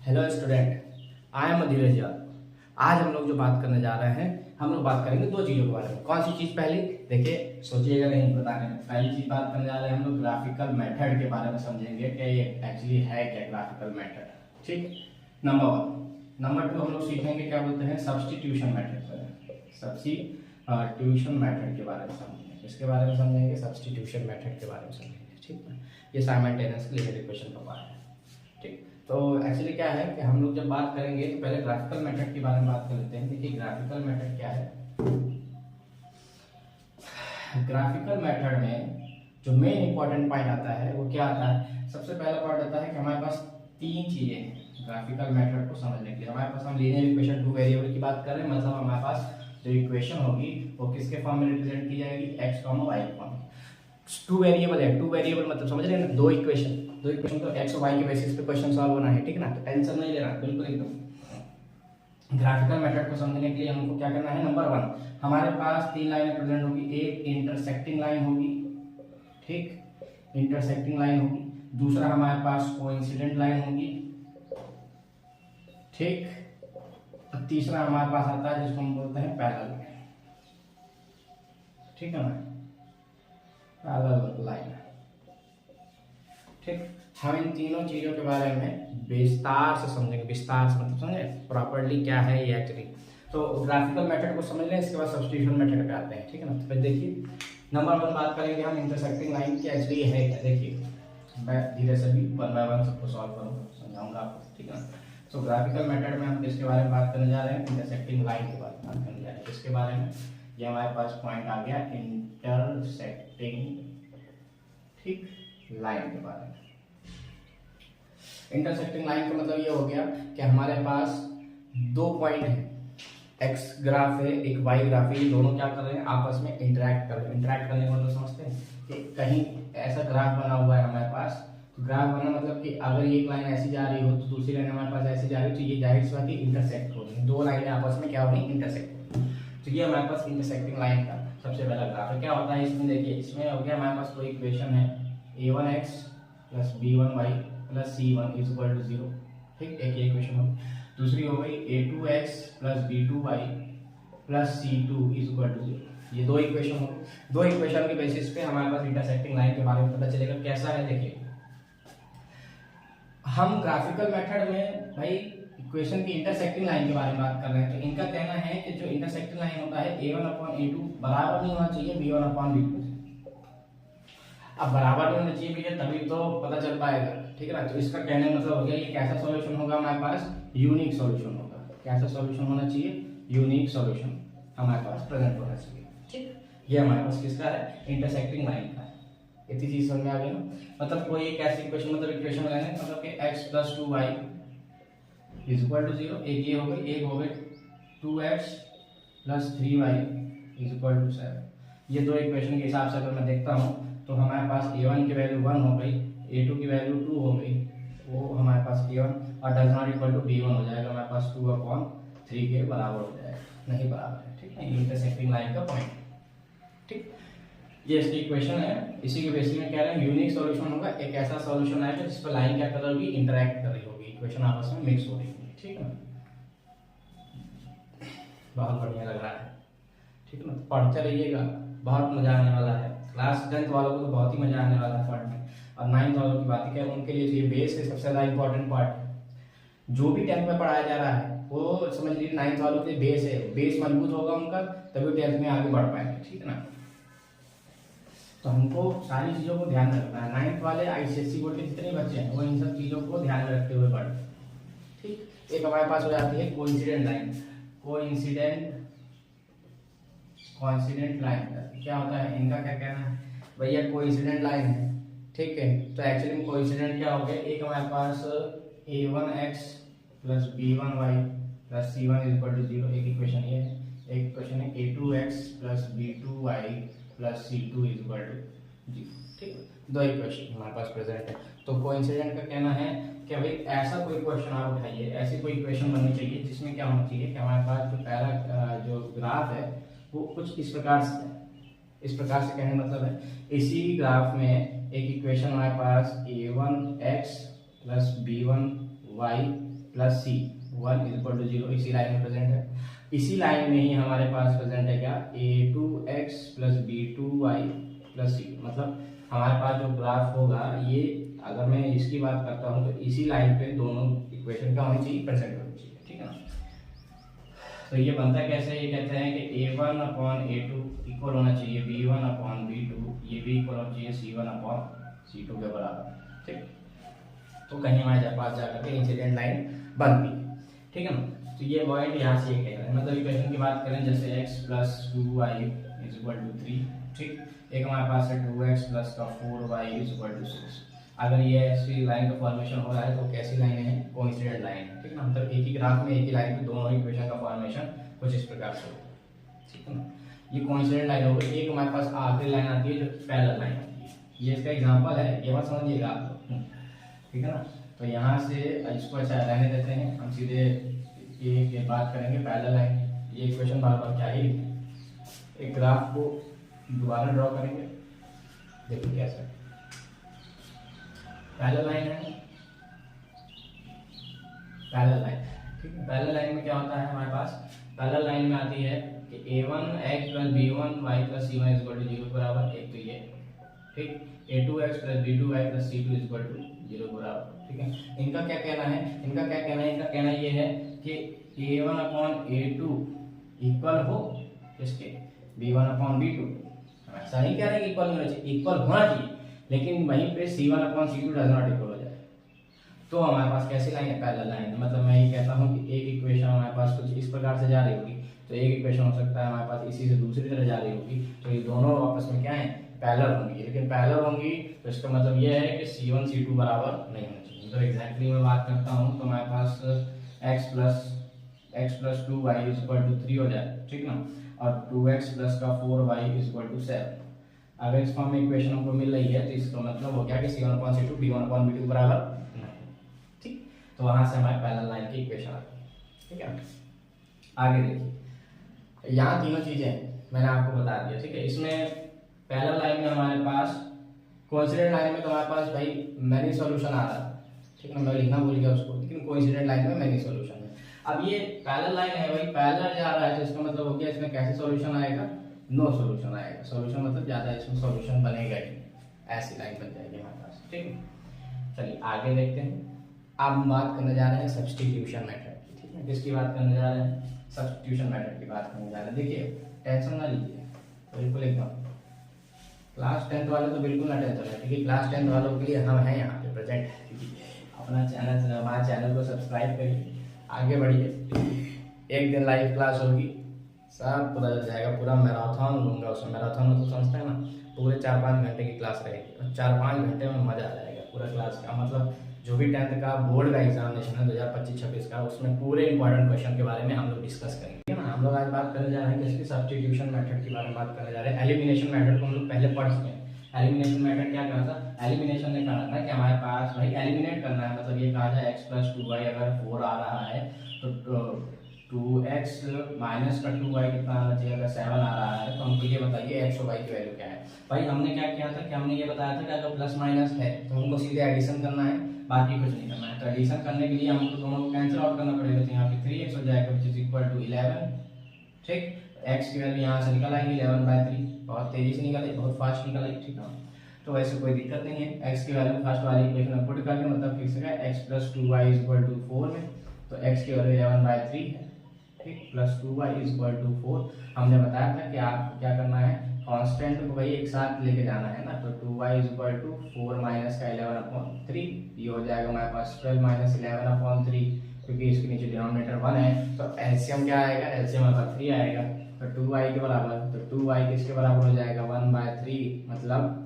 Hello student, I am धीरज यादव। आज हम लोग जो बात करने जा रहे हैं, हम लोग बात करेंगे दो चीज़ों के बारे में। कौन सी चीज़? पहली देखिए, सोचिएगा नहीं बताने में। पहली चीज़ बात करने जा रहे हैं हम लोग ग्राफिकल मेथड के बारे में, समझेंगे कि ये एक्चुअली है क्या ग्राफिकल मेथड। ठीक, नंबर वन। नंबर टू हम लोग सीखेंगे क्या बोलते हैं सब्स्टिट्यूशन मेथड। सब्स्टिट्यूशन मेथड के बारे में समझेंगे, इसके बारे में समझेंगे, सब्स्टिट्यूशन मेथड के बारे में समझेंगे। ठीक है, ये साइमल्टेनियसली लिमिटेड क्वेश्चन का पार्ट है। ठीक, तो एक्चुअली क्या है कि हम लोग जब बात करेंगे तो पहले ग्राफिकल मेथड के बारे में बात कर लेते हैं। देखिए ग्राफिकल मेथड क्या है। ग्राफिकल मेथड में जो मेन इंपॉर्टेंट पॉइंट आता है वो क्या आता है? सबसे पहला पॉइंट आता है कि हमारे पास तीन चीजें हैं ग्राफिकल मेथड को समझने के लिए। हमारे पास हम लीनियर इक्वेशन टू वेरिएबल की बात कर रहे हैं, मतलब हमारे पास जो इक्वेशन होगी वो किसके फॉर्म में रिप्रेजेंट की जाएगी? एक्स कॉमा वाई के फॉर्म में। टू वेरिएबल है, टू वेरिएबल मतलब समझ रहे हैं ना, दो इक्वेशन तो एक्स और वाई के बेसिस पे क्वेश्चन सॉल्व होना है। ठीक है ना, तो टेंशन नहीं लेना, बिल्कुल एकदम। ग्राफिकल मेथड को समझने के लिए हमको क्या करना है? नंबर वन, हमारे पास तीन लाइनें प्रेजेंट होगी। एक इंटरसेक्टिंग लाइन होगी, ठीक, इंटरसेक्टिंग लाइन होगी। दूसरा हमारे पास कोइंसिडेंट लाइन होगी, ठीक। और तीसरा हमारे पास आता है जिसको हम बोलते हैं पैरेलल लाइन। ठीक है ना, पैरेलल लाइन। ठीक, हम इन तीनों चीजों के बारे में विस्तार से समझेंगे। विस्तार से मतलब समझे प्रॉपर्ली क्या है ये एक्चुअली। तो ग्राफिकल मेथड को समझ लें, इसके बाद सब्स्टिट्यूशन मेथड पे आते हैं। ठीक है ना, तो फिर देखिए नंबर वन बात करेंगे हम इंटरसेक्टिंग लाइन की एक्चुअली है क्या। देखिए मैं धीरे से भी वन बाय वन सबको सॉल्व करूंगा, समझाऊंगा आपको। ठीक है ना, तो ग्राफिकल मेथड में हम किसके बारे में बात करने जा रहे हैं? इंटरसेक्टिंग लाइन के बारे में बात करने जा रहे हैं। किसके बारे में? ये हमारे पास पॉइंट आ गया इंटरसेक्टिंग, ठीक, लाइन के बारे में। इंटरसेक्टिंग लाइन का मतलब ये हो गया कि हमारे पास दो पॉइंट है, एक्स ग्राफ है, एक वाई ग्राफ है। ये दोनों क्या कर रहे हैं? आपस में इंटरेक्ट कर रहे हैं। इंटरेक्ट करने का मतलब समझते हैं कि कहीं ऐसा ग्राफ बना हुआ है हमारे पास। तो ग्राफ बना मतलब कि अगर एक लाइन ऐसी जा रही हो तो दूसरी लाइन हमारे पास ऐसी जा रही हो, तो ये जाहिर सी बात है इंटरसेक्ट हो रही है। दो लाइनें आपस में क्या हो रही? इंटरसेक्ट हो रही है। तो ये हमारे पास इंटरसेक्टिंग लाइन का सबसे पहला ग्राफ है। क्या होता है इसमें? देखिए इसमें हो गया हमारे पास कोई इक्वेशन है a1x plus b1y plus c1 is equal to 0। ठीक, एक ये इक्वेशन हो गई। दूसरी हो गई a2x plus b2y plus c2 is equal to 0। ये दो इक्वेशन हो गई। दो इक्वेशन के बेसिस पे हमारे पास इंटरसेक्टिंग लाइन के बारे में पता चलेगा कैसा है। देखिए हम ग्राफिकल मेथड में भाई इक्वेशन की इंटरसेक्टिंग लाइन के बारे में बात कर रहे हैं। तो इनका कहना है कि जो इंटरसेक्टिंग लाइन होता है a1/a2 बराबर नहीं होना चाहिए b1/b2। अब बराबर नहीं होना चाहिए भैया, तभी तो पता चल पाएगा। ठीक है ना, तो इसका कहने का मतलब हो गया ये कैसा सॉल्यूशन होगा हमारे पास? यूनिक सॉल्यूशन होगा। कैसा सॉल्यूशन होना चाहिए? यूनिक सॉल्यूशन हमारे पास प्रेजेंट होना चाहिए। ठीक, ये हमारे पास किसका है? इंटरसेक्टिंग लाइन का है। इतनी चीज समझ में आ गई ना। मतलब कोई एक ऐसी इक्वेशन, मतलब इक्वेशन लेने मतलब कि x + 2y is equal to 0। एक ये हो गई, एक हो गई 2x + 3y is equal to 7। ये दो इक्वेशन के हिसाब से अगर मैं देखता हूँ तो हमारे पास a1 की वैल्यू 1 हो गई, a2 की वैल्यू 2 हो गई, वो हमारे पास a1 और does not equal to b1 हो जाएगा। हमारे पास 2/3 के बराबर हो जाएगा, नहीं बराबर है। ठीक है, इंटरसेक्टिंग लाइन का पॉइंट। ठीक, ये इसकी इक्वेशन है। इसी के बेसिस में कह रहे हैं यूनिक सॉल्यूशन होगा। एक ऐसा सॉल्यूशन आएगा जिस पर लाइन क्या कर रही होगी? इंटरेक्ट कर रही होगी, इक्वेशन आपस में मिक्स हो रही होगी। ठीक है, बहुत बढ़िया लग रहा है। ठीक है ना, पढ़ते रहिएगा, बहुत मजा आने वाला है। क्लास 10th वालों को तो बहुत ही मजा आने वाला है पढ़ने। और 9th वालों की बात है, उनके लिए ये बेस है, सबसे ज्यादा इंपॉर्टेंट पार्ट। जो भी 10th में पढ़ाया जा रहा है वो समझ लीजिए 9th वालों के बेस है। बेस मजबूत होगा उनका तभी 10th में आगे बढ़ पाएंगे। ठीक है ना, तो हमको सारी चीजों को ध्यान रखना है। 9th वाले आईसीएसई बोर्ड के जितने बच्चे हैं वो इन सब चीजों को ध्यान में रखते हुए पढ़े। ठीक, एक हमारे पास हो जाती है कोइंसिडेंट लाइन। कोइंसिडेंट लाइन क्या होता है? इनका क्या कहना है? भैया कोइंसिडेंट लाइन है, ठीक है। तो एक्चुअली में कोइंसिडेंट क्या हो गया? एक हमारे पास a1x plus b1y plus c1 is equal to 0, एक इक्वेशन ये है। एक इक्वेशन है a2x plus b2y plus c2 is equal to 0। ठीक, दो इक्वेशन हमारे पास प्रेजेंट है। तो कोइंसिडेंट का कहना है कि भाई ऐसा कोई क्वेश्चन आप उठाइए, ऐसी कोई इक्वेशन बननी चाहिए जिसमें क्या होना चाहिए कि हमारे पास जो पहला जो ग्राफ है वो कुछ इस प्रकार से कहने का मतलब है इसी ग्राफ में एक इक्वेशन हमारे पास a1x plus b1y plus c 1 is equal to 0 इसी लाइन में प्रेजेंट है। इसी लाइन में ही हमारे पास प्रेजेंट है क्या, a2x प्लस b2y प्लस सी। मतलब हमारे पास जो ग्राफ होगा ये, अगर मैं इसकी बात करता हूँ तो इसी लाइन पे दोनों इक्वेशन क्या होनी चाहिए, प्रेजेंट होनी चाहिए, ठीक है ना। तो ये बनता कैसे, ये कहते हैं कि a1 अपॉन a2 इक्वल होना चाहिए b1 अपॉन b2, ये भी इक्वल होना चाहिए c1 अपॉन c2 के बराबर, ठीक। तो कहीं हमारे पास जाकर के इंसिडेंट लाइन बनती है, ठीक है ना। तो ये पॉइंट यहाँ से ये कह रहे हैं, मतलब इक्वेशन की बात करें जैसे x plus 2y is equal to 3, ठीक। एक हमारे पास है 2x प्लस का 4y इज इक्वल टू 6। अगर ये ऐसी लाइन का फॉर्मेशन हो रहा है तो कैसी लाइन है, कोइंसिडेंट लाइन है, ठीक है ना। मतलब एक ही ग्राफ में एक ही लाइन पे दोनों इक्वेशन का फॉर्मेशन कुछ इस प्रकार से होगा, ठीक है ना। ये कोइंसिडेंट लाइन हो गई। एक हमारे पास आखिरी लाइन आती है जो पैरेलल लाइन आती है, ये इसका एग्जांपल है, ये मत समझिएगा आप लोग, ठीक है ना। तो यहाँ से इसको अच्छा रहने देते हैं, हम सीधे ये बात करेंगे पैरेलल लाइन। ये इक्वेशन बार बार क्या ही, एक ग्राफ को दोबारा ड्रॉ करेंगे, देखिए कैसे पैरेलल लाइन है, पैरेलल लाइन, ठीक है। पैरेलल लाइन में क्या होता है हमारे पास, पैरेलल लाइन में आती है कि a1x plus b1y plus c1 is equal to 0 बराबर, एक तो ये, ठीक। a2x plus b2y plus c2 is equal to 0 बराबर, ठीक है। इनका क्या कहना है, इनका कहना ये है कि a1 अपॉन a2 इक्वल हो किसके, b1 अपॉन b2। ऐसा नहीं कह रहे कि इक्वल होना चाहिए, इक्वल होना चाहिए, लेकिन वहीं पे c1 upon c2 does not equal हो जाए। तो हमारे पास कैसी लाइन है, पैरेलल लाइन है। मतलब मैं ये कहता हूँ कि एक इक्वेशन हमारे पास कुछ इस प्रकार से जा रही होगी, तो एक इक्वेशन हो सकता है हमारे पास इसी से दूसरी तरह जा रही होगी, तो ये दोनों आपस में क्या है, पैरेलल होंगी। लेकिन पैरेलल होंगी तो इसका मतलब ये है कि c1 c2 बराबर नहीं होना चाहिए। तो एग्जैक्टली मैं बात करता हूँ तो हमारे पास x plus 2y is equal to 3 हो जाए, ठीक ना, और 2x प्लस का 4y इज इक्वल टू 7। अगर इस फॉर्म में इक्वेशन हमको मिल रही है तो इसका मतलब हो गया कि c1 upon c2 b1 upon b2 बराबर नहीं, ठीक। तो वहां से हमारे पैरेलल लाइन की इक्वेशन आ गई, ठीक है। आगे देखिए, यहाँ तीनों चीजें मैंने आपको बता दिया, ठीक है। इसमें पैरेलल लाइन में हमारे पास, कोइंसिडेंट लाइन में तो हमारे पास भाई मैनी सॉल्यूशन आ रहा है, ठीक है, मैं लिखना भूल गया उसको, लेकिन कोइंसिडेंट लाइन में मैनी सॉल्यूशन है। अब ये पैरेलल लाइन है भाई, पैरेलल जा रहा है तो इसका मतलब हो गया इसमें कैसे सॉल्यूशन आएगा, नो सॉल्यूशन आएगा। सॉल्यूशन मतलब ज्यादा इसमें सॉल्यूशन बनेगा ही, ऐसी लाइन बन जाएगी हमारे पास, ठीक है। चलिए आगे देखते हैं। अब हम बात करने जा रहे हैं सब्स्टिट्यूशन मेथड की, ठीक है। किसकी बात करने जा रहे हैं, सब्स्टिट्यूशन मेथड की बात करने जा रहे हैं। देखिए टेंशन ना लीजिए, बिल्कुल एकदम क्लास 10th वाले तो बिल्कुल ना टेंशन है, क्योंकि क्लास 10th वालों के लिए हम हैं यहाँ पे प्रेजेंट। अपना चैनल, हमारे चैनल को सब्सक्राइब करिए, आगे बढ़िए। एक दिन लाइव क्लास होगी, सब पता चल जाएगा, पूरा मैराथन लूंगा उसमें। मैराथन में तो समझते हैं ना, पूरे 4-5 घंटे की क्लास रहेगी और 4-5 घंटे में मजा आ जाएगा पूरा क्लास का। मतलब जो भी 10th का बोर्ड का एग्जामिनेशन है 2025-26 का, उसमें पूरे इंपॉर्टेंट क्वेश्चन के बारे में हम लोग डिस्कस करेंगे ना। हम लोग आज बात करने जा रहे हैं किसकी, सब्स्टिट्यूशन मेथड के बारे में बात करने जा रहे हैं। एलिमिनेशन मेथड को हम लोग पहले पढ़ चुके हैं। एलिमिनेशन मेथड क्या करना था, एलिमिनेशन ने कहा था कि हमारे पास भाई एलिमिनेट करना है, मतलब ये कहा जाए x प्लस 2y अगर 4 आ रहा है तो 2x माइनस का 2y कितना आना चाहिए, अगर 7 आ रहा है तो हमको ये बताइए x और y की वैल्यू क्या है। भाई हमने क्या किया था कि हमने ये बताया था कि अगर प्लस माइनस है तो हमको सीधे एडिशन करना है, बाकी कुछ नहीं करना है। तो एडिशन करने के लिए हमको दोनों को कैंसिल आउट करना पड़ेगा, तो यहाँ पे 3x हो जाएगा विच इज इक्वल टू 11, ठीक। x की वैल्यू यहाँ से निकल आएगी 11/3, बहुत तेजी से निकल आई, बहुत फास्ट निकल आई, ठीक है। तो वैसे कोई दिक्कत नहीं है, x की वैल्यू फर्स्ट वाली इक्वेशन में पुट करके मतलब फिक्स है x plus 2y is equal to 4 में, तो x की वैल्यू 11/3 है, ठीक, plus 2y is equal to 4। हमने बताया था कि आपको क्या करना है, कांस्टेंट को भाई एक साथ लेके जाना है ना, तो 2y is equal to 4 minus का 11/3, ये हो जाएगा हमारे पास 12 माइनस 11/3, क्योंकि इसके नीचे डिनोमिनेटर 1 है तो एलसीएम क्या आएगा, एलसीएम हमारा 3 आएगा, तो 2y के बराबर, तो 2y किसके बराबर हो जाएगा 1/3, मतलब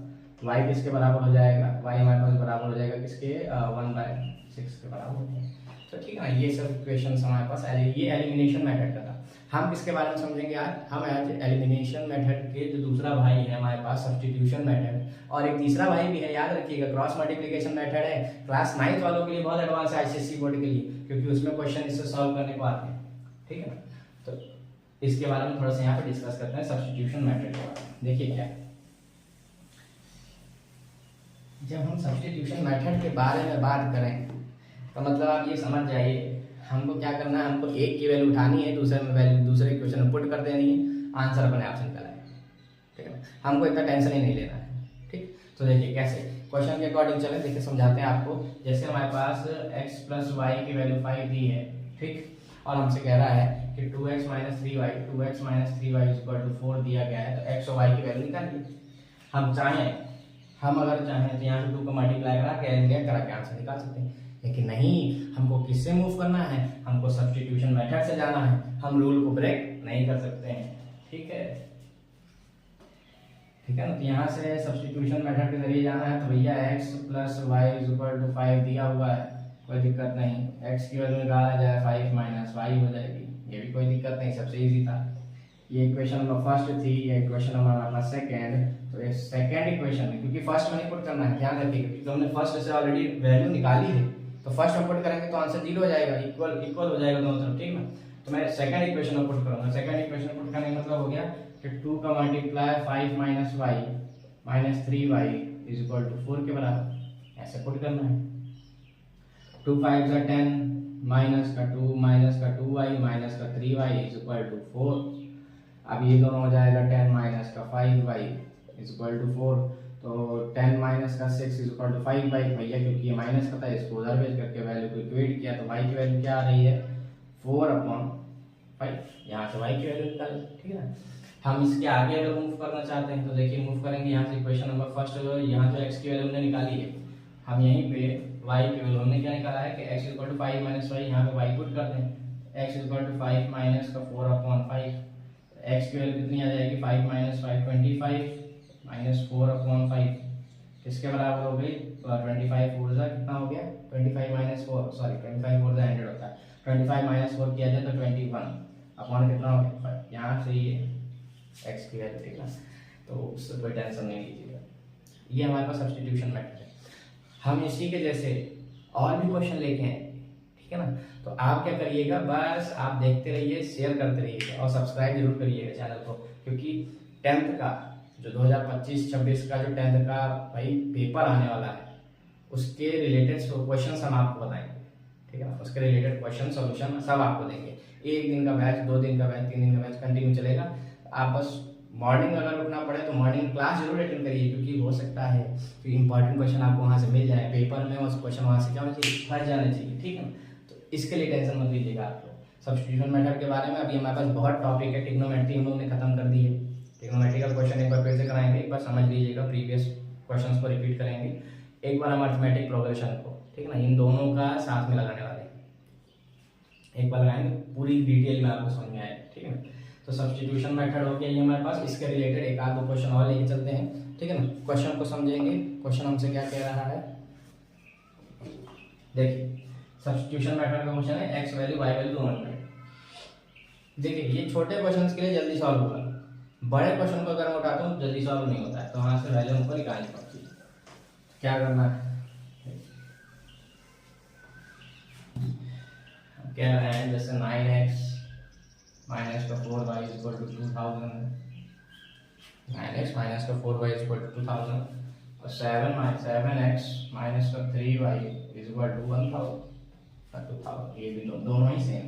y किसके बराबर हो जाएगा, y हमारे पास बराबर हो जाएगा किसके 1/6 के बराबर हो जाएगा। तो ठीक है, ये सब इक्वेशंस हमारे पास ये एलिमिनेशन मेथड का था। हम किसके बारे में समझेंगे आज, हम आज एलिमिनेशन मेथड के जो दूसरा भाई है हमारे पास सब्स्टिट्यूशन मेथड, और एक तीसरा भाई भी है, याद रखिएगा, क्रॉस मल्टीप्लिकेशन मेथड है। क्लास 9th वालों के लिए बहुत एडवांस है, आईसीएसई बोर्ड के लिए, क्योंकि उसमें क्वेश्चन इससे सॉल्व करने को आते हैं, ठीक है ना। तो इसके बारे में थोड़ा सा यहाँ पे डिस्कस करते हैं, सब्स्टिट्यूशन मेथड के बारे में। देखिए क्या, जब हम सब्स्टिट्यूशन मेथड के बारे में बात करें तो मतलब आप ये समझ जाइए हमको क्या करना है, हमको एक की वैल्यू उठानी है, दूसरे में वैल्यू दूसरे क्वेश्चन में पुट कर देनी है, आंसर अपने आप से निकल आएगा। ठीक है ना, हमको इतना टेंशन ही नहीं लेना है। ठीक, तो देखिए कैसे क्वेश्चन के अकॉर्डिंग चले, देखिए समझाते हैं आपको। जैसे हमारे पास x प्लस वाई की वैल्यू 5 दी है, ठीक, और हमसे कह रहा है कि 2x minus 3y 2x minus 3y equal to 4 दिया गया है, तो x और y की वैल्यू निकालिए। हम अगर चाहें तो यहाँ से 2 को मल्टीप्लाई करा के एंड करा के आंसर निकाल सकते हैं, लेकिन नहीं, हमको किससे मूव करना है, हमको सब्स्टिट्यूशन मेथड से जाना है, हम रूल को ब्रेक नहीं कर सकते हैं। ठीक है, ठीक है ना, तो यहाँ से सब्स्टिट्यूशन मेथड के जरिए जाना है, तो भैया x plus y equal to 5 दिया हुआ है, कोई दिक्कत नहीं, x की वैल्यू निकाला जाए 5 माइनस वाई हो जाएगी, ये भी कोई दिक्कत नहीं, सबसे इजी था। ये इक्वेशन नंबर फर्स्ट थी, ये इक्वेशन नंबर अपना सेकंड, तो ये सेकंड इक्वेशन है, क्योंकि फर्स्ट में नहीं पुट करना है, ध्यान रखिएगा, क्योंकि हमने फर्स्ट से ऑलरेडी वैल्यू निकाली है, तो फर्स्ट में पुट करेंगे तो आंसर 0 हो जाएगा, इक्वल हो जाएगा दोनों तरफ। ठीक ना, तो मैं सेकंड इक्वेशन में पुट करूंगा। सेकंड इक्वेशन में पुट करने का मतलब हो गया कि 2 का multiply 5 minus y minus 3y is equal to 4 के बराबर, ऐसे पुट करना है। 2 5 जा 10 माइनस का 2 माइनस का 2y माइनस का 3y इज इक्वल टू 4। अब ये दोनों हो जाएगा 10 माइनस का 5y इज इक्वल टू 4, तो 10 माइनस का 6 इज इक्वल टू 5y, भैया क्योंकि ये माइनस का था इसको उधर भेज करके वैल्यू को इक्वेट किया, तो y की वैल्यू क्या आ रही है 4/5, यहाँ से y की वैल्यू निकालें। ठीक है ना, हम इसके आगे अगर मूव करना चाहते हैं तो देखिए मूव करेंगे यहाँ से इक्वेशन नंबर फर्स्ट, यहाँ जो x की वैल्यू हमने निकाली है, हम यहीं पे y की वैल्यू हमने क्या निकाला है कि x equal to 5 minus y, यहाँ पे y पुट कर दें, x इक्वल टू 5 माइनस का 4/5, x की वैल्यू कितनी आ जाएगी 5 माइनस 5 25 माइनस 4/5 किसके बराबर हो गई, 25 4 जा कितना हो गया 25 माइनस 4, सॉरी 25 4 जा 100 होता है, 25 माइनस 4 किया जाए तो 21 अपॉन कितना हो गया 5, यहाँ से ये x की वैल्यू, ठीक है, तो उससे कोई टेंशन नहीं लीजिएगा। ये हमारे पास सब्स्टिट्यूशन मेथड है। हम इसी के जैसे और भी क्वेश्चन लेके हैं, ठीक है ना, तो आप क्या करिएगा, बस आप देखते रहिए, शेयर करते रहिएगा और सब्सक्राइब जरूर करिएगा चैनल को, क्योंकि 10th का जो 2025-26 का जो 10th का भाई पेपर आने वाला है उसके रिलेटेड क्वेश्चन हम आपको बताएंगे। ठीक है ना, उसके रिलेटेड क्वेश्चन सोल्यूशन सब आपको देंगे। 1 दिन का बैच, 2 दिन का बैच, 3 दिन का बैच कंटिन्यू चलेगा। आप बस मॉर्निंग अगर उठना पड़े तो मॉर्निंग क्लास जरूर अटेंड करिए, क्योंकि हो सकता है कि इंपॉर्टेंट क्वेश्चन आपको वहाँ से मिल जाए पेपर में, उस क्वेश्चन वहाँ से क्या होना चाहिए, फंस जाना चाहिए। ठीक है, तो इसके लिए टेंशन मत लीजिएगा आप लोग। सब्स्टिट्यूशन मेथड के बारे में अभी हमारे पास बहुत टॉपिक है, ट्रिग्नोमेट्री हम लोग ने खत्म कर दी है, ट्रिग्नोमेट्रिकल क्वेश्चन एक बार फिर से कराएंगे, एक बार समझ लीजिएगा, प्रीवियस क्वेश्चन को रिपीट करेंगे, एक बार हम अर्थमेटिक प्रोग्रेशन को, ठीक है ना, इन दोनों का साथ में लगाने वाले हैं, एक बार लगाएंगे, पूरी डिटेल में आपको समझ में आए। ठीक है, तो सब्स्टिट्यूशन मेथड हो गया ये हमारे पास, इसके रिलेटेड एक आध दो क्वेश्चन और लेके चलते हैं। ठीक है ना, क्वेश्चन को समझेंगे, क्वेश्चन हमसे क्या कह रहा है, देखिए सब्स्टिट्यूशन मेथड का क्वेश्चन है, एक्स वैल्यू वाई वैल्यू दोनों में। देखिए ये छोटे क्वेश्चन के लिए जल्दी सॉल्व होगा, बड़े क्वेश्चन को अगर मैं उठाता हूँ जल्दी सॉल्व नहीं होता है, तो वहां से वैल्यू हमको निकालनी पड़ती है। क्या करना है, क्या है, जैसे 9x माइनस का 4y equal to 2000, 9x minus का 4y इक्वल टू 2000 और 7x माइनस का 3y इक्वल टू 1000, ये भी दोनों ही सेम है,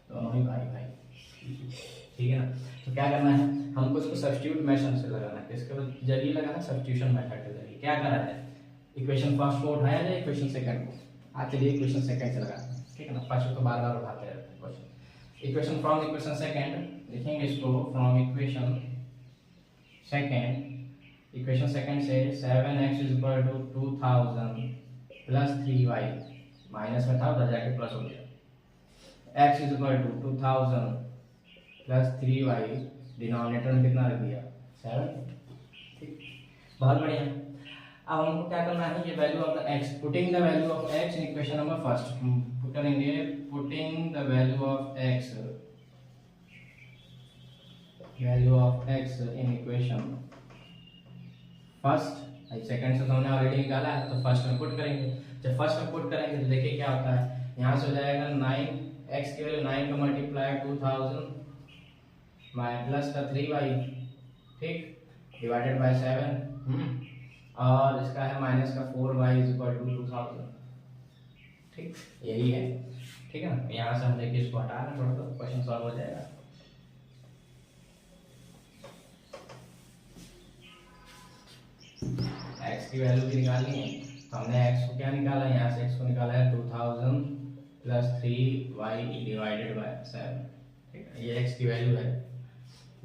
दोनों ही भाई भाई। ठीक है ना, तो क्या करना है, हमको इसको सब्स्टिट्यूट मेथड से लगाना है, इसके जरिए लगाना, सब्स्टिट्यूशन मेथड के जरिए। क्या करा है, इक्वेशन फर्स्ट को उठाया जाए, इक्वेशन सेकंड को, आज चलिए इक्वेशन सेकंड से लगाते हैं। ठीक है ना, फर्स्ट तो बार बार उठाते रहते हैं question. Equation from equation second लिखेंगे इसको, फ्रॉम इक्वेशन सेकंड से 7x is equal to 2000 plus 3y, minus में था उधर जाके प्लस हो गया, x is equal to 2000 plus 3y, denominator में कितना रख दिया 7। ठीक, बहुत बढ़िया। अब हमको क्या करना है, ये value of the x, putting the value of x in equation number first, करेंगे putting the value of x in equation first, second से तो हमने ऑलरेडी निकाला है, तो फर्स्ट में पुट करेंगे। जब फर्स्ट में पुट करेंगे तो देखिए क्या होता है, यहाँ से हो जाएगा 9x की वैल्यू 9 का मल्टीप्लाई 2000 प्लस का 3y, ठीक, डिवाइडेड बाय 7, और इसका है माइनस का 4y इज इक्वल टू 2000। ठीक, यही है। ठीक है ना, यहाँ से हम देखिए इसको हटा रहे हैं थोड़ा, तो क्वेश्चन सॉल्व हो जाएगा। x की वैल्यू भी निकालनी है, तो हमने x को क्या निकाला, यहाँ से x को निकाला है 2000 प्लस 3y डिवाइडेड बाय 7। ठीक है, ये x की वैल्यू है।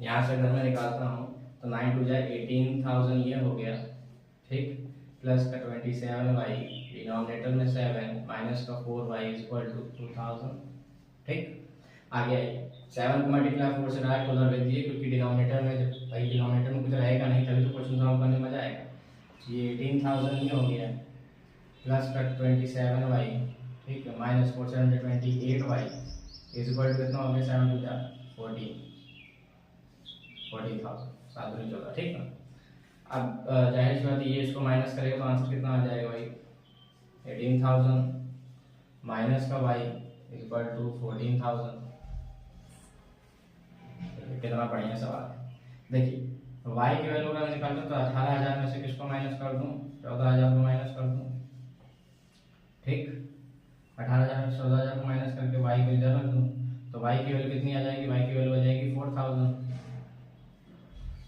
यहाँ से अगर मैं निकालता हूँ तो 9 टू जाए 18,000 ये हो गया। ठीक, प्लस का 27y, डिनोमिनेटर में 7 माइनस का 4y इक्वल टू 2000। ठीक, आगे आइए 7 को मल्टीप्लाई 4 से डायरेक्ट उधर भेज दिए, क्योंकि डिनोमिनेटर में जब भाई डिनोमिनेटर में कुछ रहेगा नहीं तभी तो क्वेश्चन सॉल्व करने में मजा आएगा। ये 18,000 ही हो गया, प्लस का 27y, ठीक है, माइनस 4 से 128y इज इक्वल टू कितना हो गया, 7 टू जा 40,000, 7 दूनी 14। ठीक है, अब जाहिर सी बात है ये इसको माइनस करेगा तो आंसर कितना आ जाएगा भाई, 18,000 माइनस का y इज इक्वल टू 14,000। कितना बढ़िया सवाल है। देखिए y की वैल्यू अगर मैं निकालता तो 18,000 में से किसको माइनस कर दूं, 14,000 को माइनस कर दूं। ठीक, 18,000 में 14,000 को माइनस करके y को इधर रख दूं, तो y की वैल्यू कितनी आ जाएगी, y की वैल्यू आ जाएगी 4,000।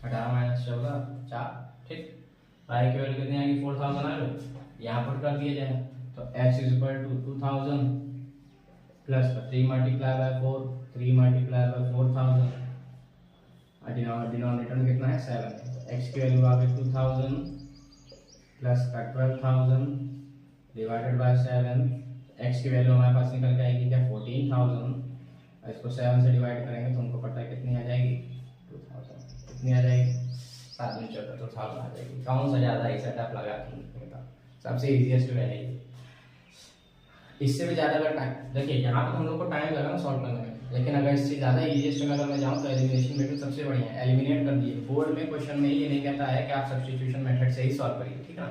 18 माइनस 14 4। ठीक, y की वैल्यू कितनी आएगी, 4,000 आ गई, यहाँ पुट कर दिया जाए तो x is equal to 2000 plus 3 multiply by 4, 3 multiply by 4,000, denominator में कितना है 7, तो x की वैल्यू आ गई 2000 प्लस का 12,000 डिवाइडेड बाय 7। x की वैल्यू हमारे पास निकल के आएगी क्या, 14,000। इसको 7 से डिवाइड करेंगे तो हमको पता है कितनी आ जाएगी, 2000। कितनी आ जाएगी, 7 दूनी 14, 2000 आ जाएगी। कौन सा ज़्यादा ही सेटअप लगा सबसे इजीएस्ट वे है। इससे भी ज़्यादा अगर टाइम, देखिए यहाँ पे हम लोग को टाइम लगा ना सॉल्व करने में, लेकिन अगर इससे ज़्यादा इजीएस्ट अगर मैं जाऊँ तो एलिमिनेशन मेथड सबसे बढ़िया है। एलिमिनेट कर दिए, बोर्ड में क्वेश्चन में ये नहीं कहता है कि आप सब्स्टिट्यूशन मेथड से ही सॉल्व करिए। ठीक है ना,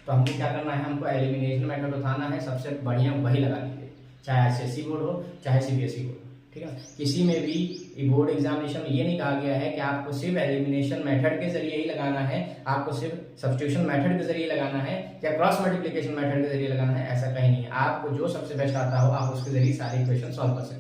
तो हमको क्या करना है, हमको एलिमिनेशन मेथड उठाना है, सबसे बढ़िया वही लगा लीजिए, चाहे एसएससी बोर्ड हो चाहे सीबीएसई बोर्ड। ठीक है, किसी में भी बोर्ड एग्जामिनेशन में ये नहीं कहा गया है कि आपको सिर्फ एलिमिनेशन मेथड के जरिए ही लगाना है, आपको सिर्फ सब्स्टिट्यूशन मेथड के जरिए लगाना है या क्रॉस मल्टीप्लिकेशन मेथड के जरिए लगाना है, ऐसा कहीं नहीं है। आपको जो सबसे बेस्ट आता हो आप उसके जरिए सारे इक्वेशन सॉल्व कर सकते हैं।